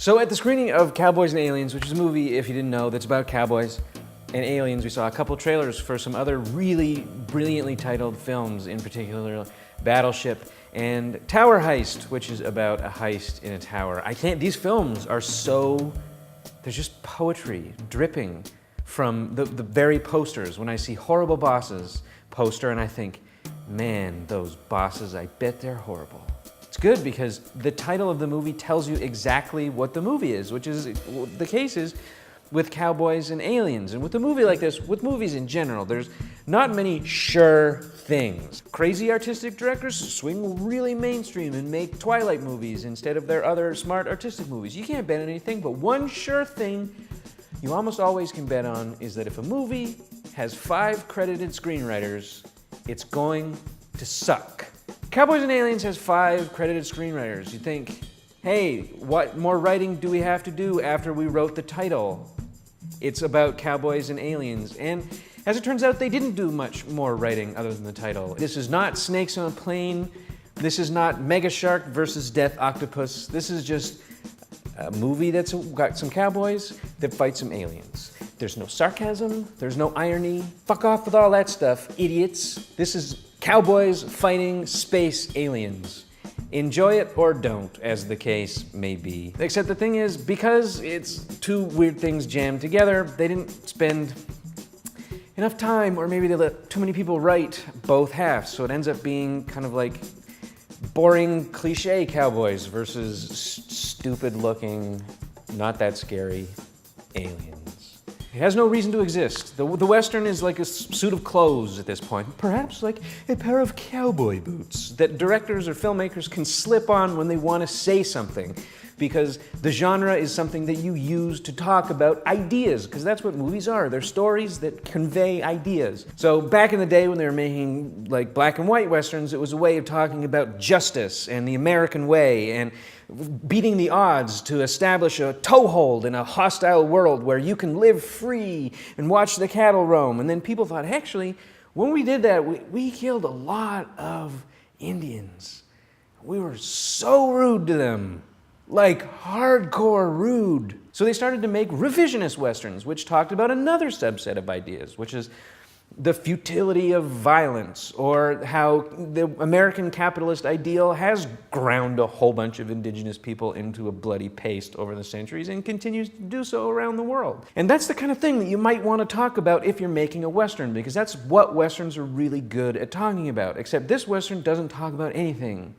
So at the screening of Cowboys and Aliens, which is a movie, if you didn't know, that's about cowboys and aliens, we saw a couple trailers for some other really brilliantly titled films, in particular Battleship and Tower Heist, which is about a heist in a tower. These films are so, there's just poetry dripping from the very posters. When I see Horrible Bosses poster and I think, man, those bosses, I bet they're horrible. It's good because the title of the movie tells you exactly what the movie is, which is the case is with Cowboys and Aliens. And with a movie like this, with movies in general, there's not many sure things. Crazy artistic directors swing really mainstream and make Twilight movies instead of their other smart artistic movies. You can't bet on anything, but one sure thing you almost always can bet on is that if a movie has 5 credited screenwriters, it's going to suck. Cowboys and Aliens has 5 credited screenwriters. You think, hey, what more writing do we have to do after we wrote the title? It's about Cowboys and Aliens. And as it turns out, they didn't do much more writing other than the title. This is not Snakes on a Plane. This is not Mega Shark versus Death Octopus. This is just a movie that's got some cowboys that fight some aliens. There's no sarcasm, there's no irony. Fuck off with all that stuff, idiots. This is cowboys fighting space aliens. Enjoy it or don't, as the case may be. Except the thing is, because it's 2 weird things jammed together, they didn't spend enough time, or maybe they let too many people write both halves, so it ends up being kind of like boring cliche cowboys versus stupid looking, not that scary aliens. It has no reason to exist. The Western is like a suit of clothes at this point. Perhaps like a pair of cowboy boots that directors or filmmakers can slip on when they want to say something. Because the genre is something that you use to talk about ideas, because that's what movies are. They're stories that convey ideas. So back in the day when they were making like black and white Westerns, it was a way of talking about justice and the American way and beating the odds to establish a toehold in a hostile world where you can live free and watch the cattle roam. And then people thought, actually, when we did that, we killed a lot of Indians. We were so rude to them. Like hardcore rude. So they started to make revisionist Westerns, which talked about another subset of ideas, which is the futility of violence, or how the American capitalist ideal has ground a whole bunch of indigenous people into a bloody paste over the centuries and continues to do so around the world. And that's the kind of thing that you might want to talk about if you're making a Western, because that's what Westerns are really good at talking about. Except this Western doesn't talk about anything.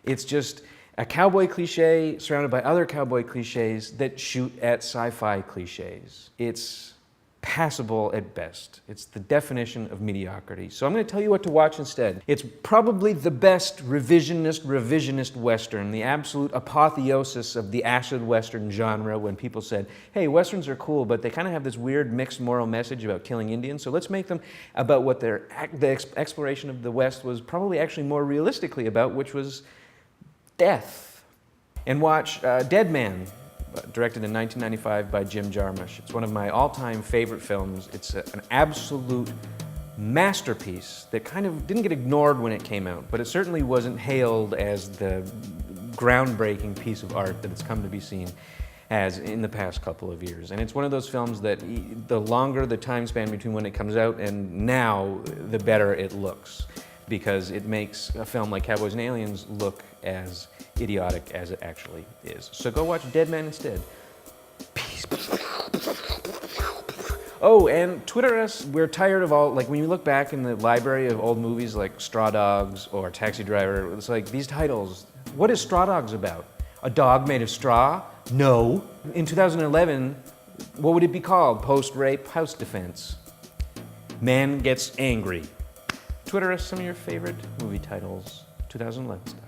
It's just a cowboy cliche surrounded by other cowboy cliches that shoot at sci-fi cliches. It's passable at best. It's the definition of mediocrity. So I'm going to tell you what to watch instead. It's probably the best revisionist Western, the absolute apotheosis of the acid Western genre, when people said, hey, Westerns are cool, but they kind of have this weird mixed moral message about killing Indians, so let's make them about what the exploration of the West was probably actually more realistically about, which was death. And watch Dead Man, directed in 1995 by Jim Jarmusch. It's one of my all-time favorite films. It's an absolute masterpiece that kind of didn't get ignored when it came out, but it certainly wasn't hailed as the groundbreaking piece of art that it's come to be seen as in the past couple of years. And it's one of those films that the longer the time span between when it comes out and now, the better it looks, because it makes a film like Cowboys and Aliens look as idiotic as it actually is. So go watch Dead Man instead. Peace. Oh, and Twitter us. We're tired of all, like when you look back in the library of old movies like Straw Dogs or Taxi Driver, it's like these titles. What is Straw Dogs about? A dog made of straw? No. In 2011, what would it be called? Post-rape house defense. Man gets angry. Twitter us some of your favorite movie titles, 2011 style.